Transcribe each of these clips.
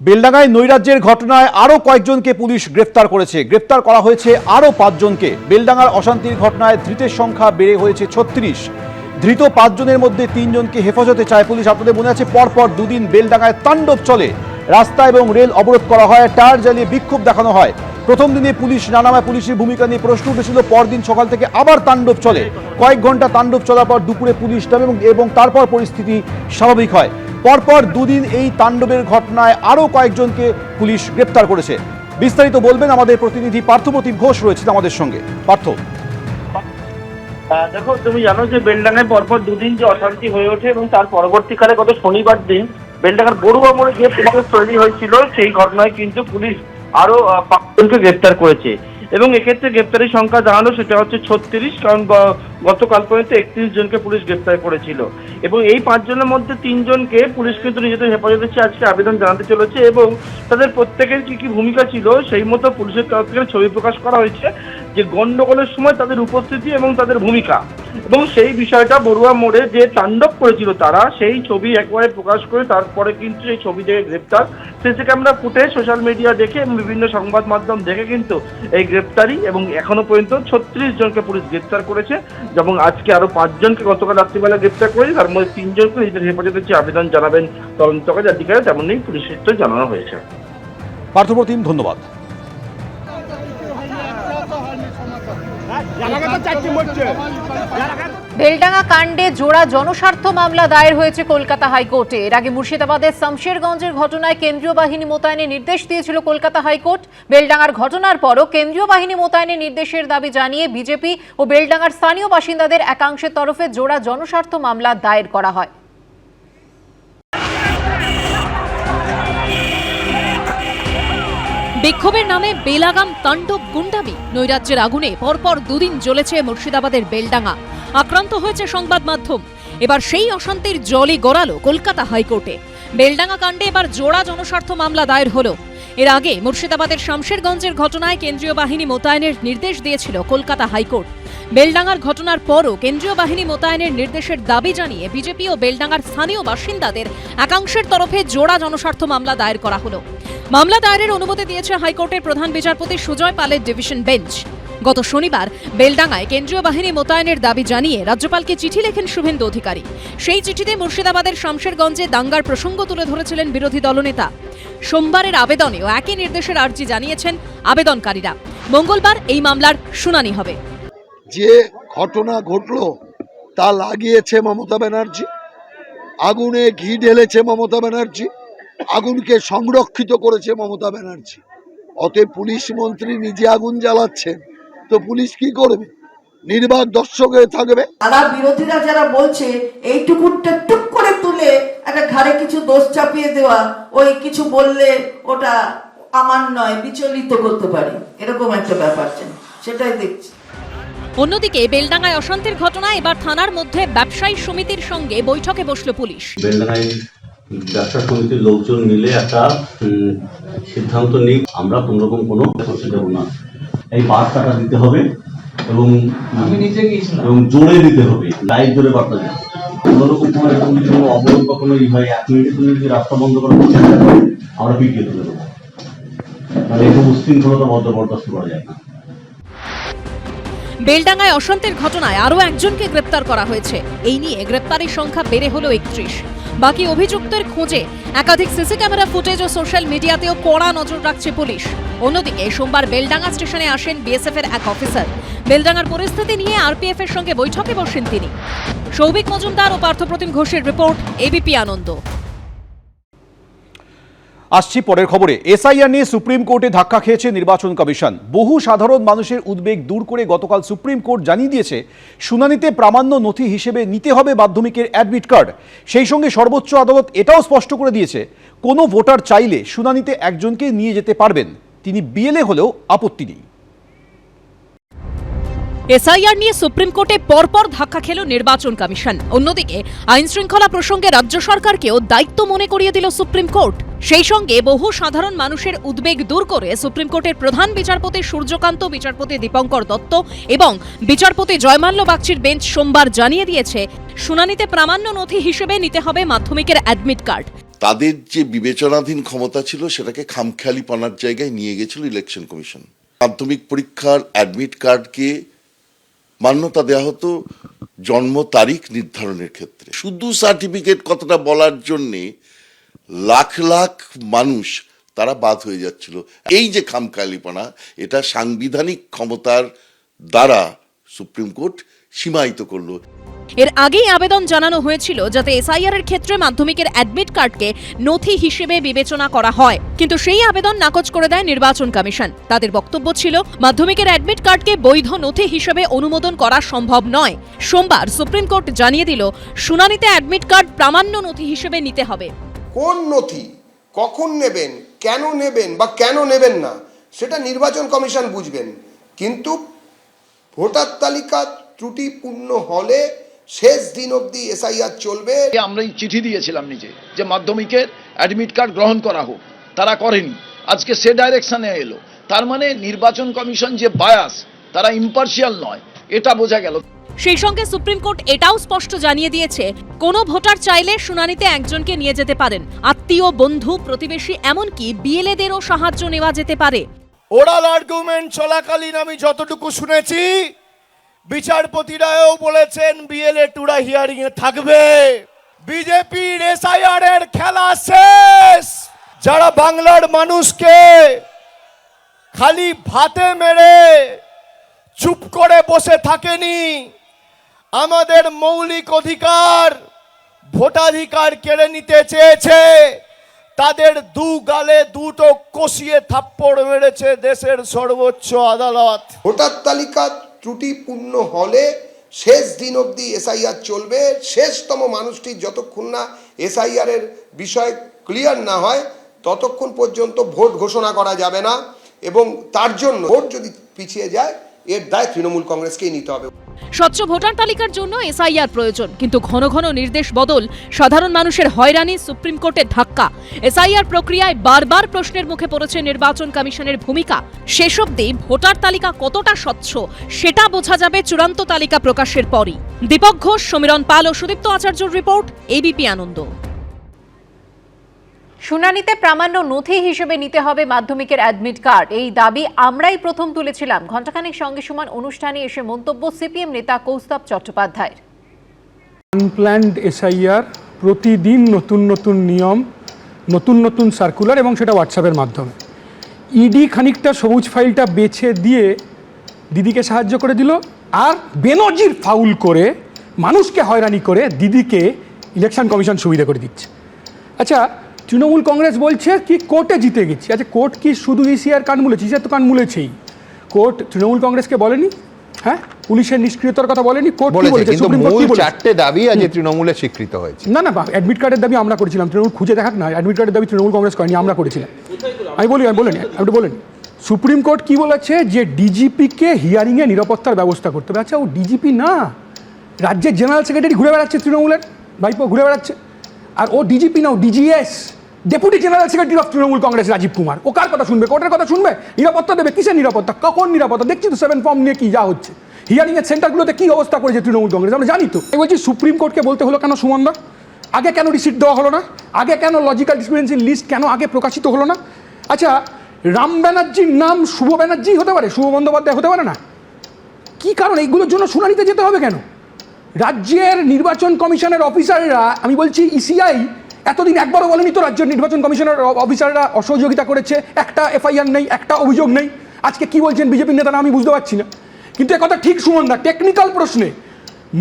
বেলডাঙ্গায় নৈরাজ্যের ঘটনায় আরও কয়েকজনকে পুলিশ গ্রেফতার করেছে। গ্রেফতার করা হয়েছে আরও 5 জনকে। বেলডাঙ্গার অশান্তির ঘটনায় ধৃতের সংখ্যা বেড়ে হয়েছে 36। ধৃত 5 জনের মধ্যে 3 জনকে হেফাজতে চায় পুলিশ। আপনাদের মনে আছে, পরপর দুদিন বেলডাঙ্গায় তাণ্ডব চলে। রাস্তা এবং রেল অবরোধ করা হয়, টায়ার জ্বালিয়ে বিক্ষোভ দেখানো হয়। প্রথম দিনে পুলিশ না নামায় পুলিশের ভূমিকা নিয়ে প্রশ্ন উঠেছিল। পরদিন সকাল থেকে আবার তাণ্ডব চলে। কয়েক ঘন্টা তাণ্ডব চলার পর দুপুরে পুলিশ নামে এবং তারপর পরিস্থিতি স্বাভাবিক হয়। পরপর দুদিন এই তাণ্ডবের ঘটনায় আরও কয়েকজনকে পুলিশ গ্রেপ্তার করেছে। বিস্তারিত বলবেন আমাদের প্রতিনিধি পার্থপ্রতিম ঘোষ রয়েছেন আমাদের সঙ্গে। পার্থ, দেখো, তুমি জানো যে বেলডাঙ্গায় পরপর দুদিন যে অশান্তি হয়ে ওঠে এবং তার পরবর্তীকালে গত শনিবার দিন বেলডাঙ্গার বড়ুয়া মোড়ে যে পরিবেশ তৈরি হয়েছিল, সেই ঘটনায় কিন্তু পুলিশ আরো 5 জনকে গ্রেপ্তার করেছে এবং এক্ষেত্রে গ্রেপ্তারের সংখ্যা জানালো সেটা হচ্ছে 36, কারণ গতকাল পর্যন্ত 31 জনকে পুলিশ গ্রেপ্তার করেছিল এবং এই 5 জনের মধ্যে 3 জনকে পুলিশ কিন্তু নিজেদের হেফাজতে চেয়ে আজকে আবেদন জানাতে চলেছে এবং তাদের প্রত্যেকের কি কি ভূমিকা ছিল সেই মতো পুলিশের তরফ থেকে ছবি প্রকাশ করা হয়েছে যে গন্ডগোলের সময় তাদের উপস্থিতি এবং তাদের ভূমিকা, এবং সেই বিষয়টা বড়ুয়া মোড়ে যে তাণ্ডব করেছিল তারা, সেই ছবি একবারে প্রকাশ করে তারপরে কিন্তু সেই ছবি দেখে গ্রেপ্তার। CC camera footage, social media দেখে এবং বিভিন্ন সংবাদ মাধ্যম দেখে কিন্তু এই গ্রেপ্তারি এবং এখনো পর্যন্ত 36 জনকে পুলিশ গ্রেপ্তার করেছে এবং আজকে আরো 5 জনকে গতকাল রাত্রিবেলা গ্রেপ্তার করেছে। তার মধ্যে 3 জনকে নিজেদের হেফাজতে চেয়ে আবেদন জানাবেন তদন্তকারী আধিকারিক, তেমনই পুলিশের তো জানানো হয়েছে। পার্থপ্রতিম, ধন্যবাদ। বেলডাঙ্গা কাণ্ডে জোড়া জনস্বার্থ মামলা দায়ের হয়েছে কলকাতা হাইকোর্টে। এর আগে মুর্শিদাবাদের শামশেরগঞ্জের ঘটনায় কেন্দ্রীয় বাহিনী মোতায়েনের নির্দেশ দিয়েছিল কলকাতা হাইকোর্ট। বেলডাঙ্গার ঘটনার পরও কেন্দ্রীয় বাহিনী মোতায়েনের নির্দেশের দাবি জানিয়ে বিজেপি ও বেলডাঙ্গার স্থানীয় বাসিন্দাদের একাংশের তরফে জোড়া জনস্বার্থ মামলা দায়ের করা হয়। বিক্ষোভের নামে বেলাগাম তাণ্ডব গুন্ডামি, নৈরাজ্যের আগুনে পরপর দুদিন জ্বলেছে মুর্শিদাবাদের বেলডাঙ্গা। আক্রান্ত হয়েছে সংবাদ মাধ্যম। এবার সেই অশান্তির জলই গড়ালো কলকাতা হাইকোর্টে। বেলডাঙ্গা কাণ্ডে এবার জোড়া জনস্বার্থ মামলা দায়ের হলো। এর আগে মুর্শিদাবাদের শামশেরগঞ্জের ঘটনায় কেন্দ্রীয় বাহিনী মোতায়েনের নির্দেশ দিয়েছিল কলকাতা হাইকোর্ট। বেলডাঙ্গার ঘটনার পরও কেন্দ্রীয় বাহিনী মোতায়েনের নির্দেশের দাবি জানিয়ে বিজেপি ও বেলডাঙ্গার স্থানীয় বাসিন্দাদের একাংশের তরফে জোড়া জনস্বার্থ মামলা দায়ের করা হলো। মামলা দায়েরের অনুমতি দিয়েছে হাইকোর্টের প্রধান বিচারপতি সুজয় পালের ডিভিশন বেঞ্চ। গত শনিবার বেলডাঙ্গায় কেন্দ্রীয় বাহিনী মোতায়েনের দাবি জানিয়ে রাজ্যপালকে চিঠি লেখেন শুভেন্দু অধিকারী। সেই চিঠিতে মুর্শিদাবাদের শামশেরগঞ্জে দাঙ্গার প্রসঙ্গ তুলে ধরেছিলেন বিরোধী দলনেতা। সোমবারের আবেদনেও একই নির্দেশের আর্জি জানিয়েছেন আবেদনকারীরা। মঙ্গলবার এই মামলার শুনানি হবে। যে ঘটনা ঘটল তা লাগিয়েছে মমতা ব্যানার্জি, আগুনে ঘি ঢেলেছে মমতা ব্যানার্জি, আগুনকে সংরক্ষিত করেছে মমতা ব্যানার্জি। অতএব পুলিশ মন্ত্রী নিজে আগুন জ্বালাচ্ছেন, তো পুলিশ কি করবে? নির্বাক দর্শক হয়ে থাকবে। তারা বিরোধীরা যারা বলছে এইটুকুটা টুক করে তুলে একটা ঘাড়ে কিছু দোষ চাপিয়ে দেওয়া, ওই কিছু বললে ওটা আমার নয়, বিচলিত করতে পারে, এরকম একটা ব্যাপার, সেটাই দেখছি। অন্যদিকে বেলডাঙ্গায় অশান্তির ঘটনায় এবার থানার মধ্যে ব্যবসায়ী সমিতির সঙ্গে বৈঠকে বসল পুলিশ। বেলডাঙ্গায় ব্যবসা সমিতির লোকজন মিলে একটা সিদ্ধান্ত নিই, আমরা কোনোরকম কোনো করতে দেবো না। এই বার্তাটা দিতে হবে এবং আমি নিজে গিয়েছিলাম এবং জোরে দিতে হবে, লাইভ জোরে বার্তা দিতে হবে। কোনোরকম কোনো অবরোধ বা কোনো ই হয় 1 মিনিটের জন্য যদি রাস্তা বন্ধ করার চেষ্টা করে আমরা পিটিয়ে তুলে দেবো। মানে এরকম উশৃঙ্খলতা বরদাস্ত করা যায় না। বেলডাঙ্গায় অশান্তির ঘটনায় আরও একজনকে গ্রেপ্তার করা হয়েছে। এই নিয়ে গ্রেপ্তারের সংখ্যা বেড়ে হলো 31। বাকি অভিযুক্তের খোঁজে একাধিক সিসি ক্যামেরা ফুটেজ ও সোশ্যাল মিডিয়াতেও কড়া নজর রাখছে পুলিশ। অন্যদিকে সোমবার বেলডাঙ্গা স্টেশনে আসেন বিএসএফ এর এক অফিসার। বেলডাঙ্গার পরিস্থিতি নিয়ে আরপিএফ এর সঙ্গে বৈঠকে বসেন তিনি। সৌভিক মজুমদার ও পার্থপ্রতিম ঘোষের রিপোর্ট, এবিপি আনন্দ। আসছি পরের খবরে। এসআইআর নিয়ে সুপ্রিম কোর্টে ধাক্কা খেয়েছে নির্বাচন কমিশন। বহু সাধারণ মানুষের উদ্বেগ দূর করে গতকাল সুপ্রিম কোর্ট জানিয়ে দিয়েছে শুনানিতে প্রামাণ্য নথি হিসেবে নিতে হবে মাধ্যমিকের অ্যাডমিট কার্ড। সেই সঙ্গে সর্বোচ্চ আদালত এটাও স্পষ্ট করে দিয়েছে কোনো ভোটার চাইলে শুনানিতে একজনকে নিয়ে যেতে পারবেন, তিনি বিএলএ হলেও আপত্তি নেই। এসআইআর নিয়ে সুপ্রিম কোর্টে পরপর ধাক্কা খেল নির্বাচন কমিশন। অন্যদিকে আইন শৃঙ্খলা প্রসঙ্গে রাজ্য সরকারকেও দায়িত্ব মনে করিয়ে দিল সুপ্রিম কোর্ট। সেই সঙ্গে বহু সাধারণ মানুষের উদ্বেগ দূর করে সুপ্রিম কোর্টের প্রধান বিচারপতি সূর্যকান্ত, বিচারপতি দীপঙ্কর দত্ত এবং বিচারপতি জয়মাল্য বাগচির বেঞ্চ সোমবার জানিয়ে দিয়েছে শুনানিতে প্রামাণ্য নথি হিসেবে নিতে হবে মাধ্যমিকের অ্যাডমিট কার্ড। তাদের যে বিবেচনাধীন ক্ষমতা ছিল সেটাকে খামখেয়ালিপনার জায়গায় নিয়ে গেছিল ইলেকশন কমিশন। মাধ্যমিক পরীক্ষার অ্যাডমিট কার্ডকে মান্যতা দেওয়া হতো জন্ম তারিখ নির্ধারণের ক্ষেত্রে। শুধু সার্টিফিকেট কথাটা বলার জন্যে লাখ লাখ মানুষ তারা বাদ হয়ে যাচ্ছিল। এই যে খামখেয়ালিপনা, এটা সাংবিধানিক ক্ষমতার দ্বারা সুপ্রিম কোর্ট সীমায়িত করলো। এর আগেই আবেদন জানানো হয়েছিল যাতে এসআইআর এর ক্ষেত্রে মাধ্যমিকের অ্যাডমিট কার্ডকে নথি হিসেবে বিবেচনা করা হয়, কিন্তু সেই আবেদন নাকচ করে দেয় নির্বাচন কমিশন। তাদের বক্তব্য ছিল মাধ্যমিকের অ্যাডমিট কার্ডকে বৈধ নথি হিসেবে অনুমোদন করা সম্ভব নয়। সোমবার সুপ্রিম কোর্ট জানিয়ে দিল শুনানিতে অ্যাডমিট কার্ড প্রামাণ্য নথি হিসেবে নিতে হবে। কোন নথি কখন নেবেন, কেন নেবেন বা কেন নেবেন না সেটা নির্বাচন কমিশন বুঝবেন, কিন্তু ভোটার তালিকা ত্রুটিপূর্ণ হলে শেষ দিন অবধি এসআইআর চলবে। আমরা চিঠি দিয়েছিলাম নিজে যে মাধ্যমিকের অ্যাডমিট কার্ড গ্রহণ করা হোক, তারা করেনি। আজকে সে ডাইরেকশনে এলো, তার মানে নির্বাচন কমিশন যে বায়াস, তারা ইম্পার্শিয়াল নয়, এটা বোঝা গেল। সেই সঙ্গে সুপ্রিম কোর্ট এটাও স্পষ্ট জানিয়ে দিয়েছে কোনো ভোটার চাইলে শুনানিতে একজনকে নিয়ে যেতে পারেন, আত্মীয়, বন্ধু, প্রতিবেশী, এমনকি বিএলএদেরও সাহায্য নেওয়া যেতে পারে। ওরাল আর্গুমেন্ট চলাকালীন আমি যতটুকু শুনেছি, বিচারপতিরাও বলেছেন বিএলএ টুরা হিয়ারিং এ থাকবে। বিজেপির এসআইআর এর খেলা শেষ। যারা বাংলার মানুষকে খালি ভাতে মেরে চুপ করে বসে থাকেনি, আমাদের মৌলিক অধিকার ভোটাধিকার কেড়ে নিতে চেয়েছে, তাদের দু গালে দুটো কষিয়ে থাপ্পড় মেরেছে দেশের সর্বোচ্চ আদালত। ভোটার তালিকা ত্রুটিপূর্ণ হলে শেষ দিন অবধি এসআইআর চলবে। শেষতম মানুষটি যতক্ষণ না এসআইআর এর বিষয় ক্লিয়ার না হয় ততক্ষণ পর্যন্ত ভোট ঘোষণা করা যাবে না, এবং তার জন্য ভোট যদি পিছিয়ে যায় এর দায় তৃণমূল কংগ্রেসকেই নিতে হবে। স্বচ্ছ ভোটার তালিকার জন্য এসআইআর প্রয়োজন, কিন্তু ঘন ঘন নির্দেশ বদল, সাধারণ মানুষের হয়রানি, সুপ্রিম কোর্টের ধাক্কা, এসআইআর প্রক্রিয়ায় বারবার প্রশ্নের মুখে পড়েছে নির্বাচন কমিশনের ভূমিকা। শেষ অবধি ভোটার তালিকা কতটা স্বচ্ছ সেটা বোঝা যাবে চূড়ান্ত তালিকা প্রকাশের পরই। দীপক ঘোষ, সমীরণ পাল ও সুদীপ্ত আচার্যর রিপোর্ট, এবিপি আনন্দ। শুনানিতে প্রামাণ্য নথি হিসেবে নিতে হবে মাধ্যমিকের অ্যাডমিট কার্ড, এই দাবি আমরাই প্রথম তুলেছিলাম। ঘণ্টাখানেক সঙ্গে সমান অনুষ্ঠানে এসে মন্তব্য সিপিএম নেতা কৌস্তব চট্টোপাধ্যায়ের। আনপ্ল্যান্ড এসআইআর, প্রতিদিন নতুন নতুন নিয়ম, নতুন নতুন সার্কুলার, এবং সেটা হোয়াটসঅ্যাপের মাধ্যমে। ইডি খানিকটা সবুজ ফাইলটা বেছে দিয়ে দিদিকে সাহায্য করে দিল, আর বেনজির ফাউল করে মানুষকে হয়রানি করে দিদিকে ইলেকশন কমিশন সুবিধা করে দিচ্ছে। আচ্ছা, তৃণমূল কংগ্রেস বলছে কি কোর্টে জিতে গেছি। আচ্ছা, কোর্ট কি শুধু ইসিআর কান মুলেছে? ইসিআর তো কান মুলেছেই। কোর্ট তৃণমূল কংগ্রেসকে বলেনি, হ্যাঁ, পুলিশের নিষ্ক্রিয়তার কথা বলেনি। কোর্ট কি বলেছে? সুপ্রিম কোর্ট কি বলেছে? চারটে দাবি আজ তৃণমূলের স্বীকৃত হয়েছে। না না, অ্যাডমিট কার্ডের দাবি আমরা করেছিলাম, তৃণমূল খুঁজে দেখাক না। অ্যাডমিট কার্ডের দাবি তৃণমূল কংগ্রেস করেনি, আমরা করেছিলাম। আমি বলেন সুপ্রিম কোর্ট কি বলেছে? যে ডিজিপিকে হিয়ারিংয়ে নিরাপত্তার ব্যবস্থা করতে হবে। আচ্ছা, ও ডিজিপি না, রাজ্যের জেনারেল সেক্রেটারি ঘুরে বেড়াচ্ছে, তৃণমূলের ভাইপো ঘুরে বেড়াচ্ছে। আর ও ডিজিপি না, ও DGS, deputy general secretary of Trinamool Congress Rajib Kumar. ও কার কথা শুনবে? কোর্টের কথা শুনবে? নিরাপত্তা দেবে? কিসের নিরাপত্তা? কখন নিরাপত্তা? দেখছি তো 7 ফর্ম নিয়ে কি যা হচ্ছে, হিয়ারিংয়ের সেন্টারগুলোতে কি অবস্থা করেছে তৃণমূল কংগ্রেস, আমরা জানি তো। আমি বলছি সুপ্রিম কোর্টকে বলতে হলো কেন সুমনদা? আগে কেন রিসিট দেওয়া হলো না? আগে কেন লজিক্যাল ডিসক্রিমিনেন্সি লিস্ট কেন আগে প্রকাশিত হলো না? আচ্ছা, রাম ব্যানার্জির নাম শুভ ব্যানার্জি হতে পারে, শুভ বন্দ্যোপাধ্যায় হতে পারে না? কি কারণ? এইগুলোর জন্য শুনানিতে যেতে হবে কেন? রাজ্যের নির্বাচন কমিশনের অফিসাররা, আমি বলছি ইসিআই এতদিন একবারও বলেনি তো রাজ্যের নির্বাচন কমিশনের অফিসাররা অসহযোগিতা করেছে, একটা এফআইআর নেই, একটা অভিযোগ নেই। আজকে কি বলছেন বিজেপির নেতারা আমি বুঝতে পারছি না। কিন্তু একথা ঠিক সুমনদা, টেকনিক্যাল প্রশ্নে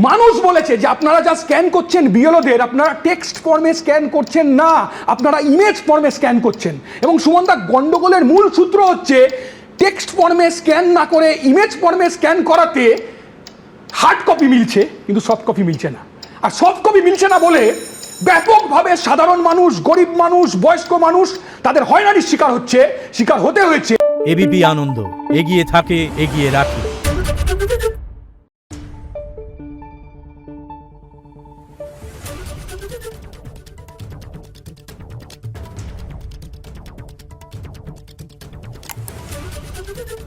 মানুষ বলেছে যে আপনারা যা স্ক্যান করছেন বিএলওদের, আপনারা টেক্সট ফর্মে স্ক্যান করছেন না, আপনারা ইমেজ ফর্মে স্ক্যান করছেন। এবং সুমনদা, গন্ডগোলের মূল সূত্র হচ্ছে টেক্সট ফর্মে স্ক্যান না করে ইমেজ ফর্মে স্ক্যান করাতে হার্ড কপি মিলছে, কিন্তু সফট কপি মিলছে না। আর সফট কপি মিলছে না বলে ব্যাপকভাবে সাধারণ মানুষ, গরিব মানুষ, বয়স্ক মানুষ তাদের হয়রানির শিকার হতে হয়েছে। এবিপি আনন্দ, এগিয়ে থাকে, এগিয়ে রাখে। Thank you.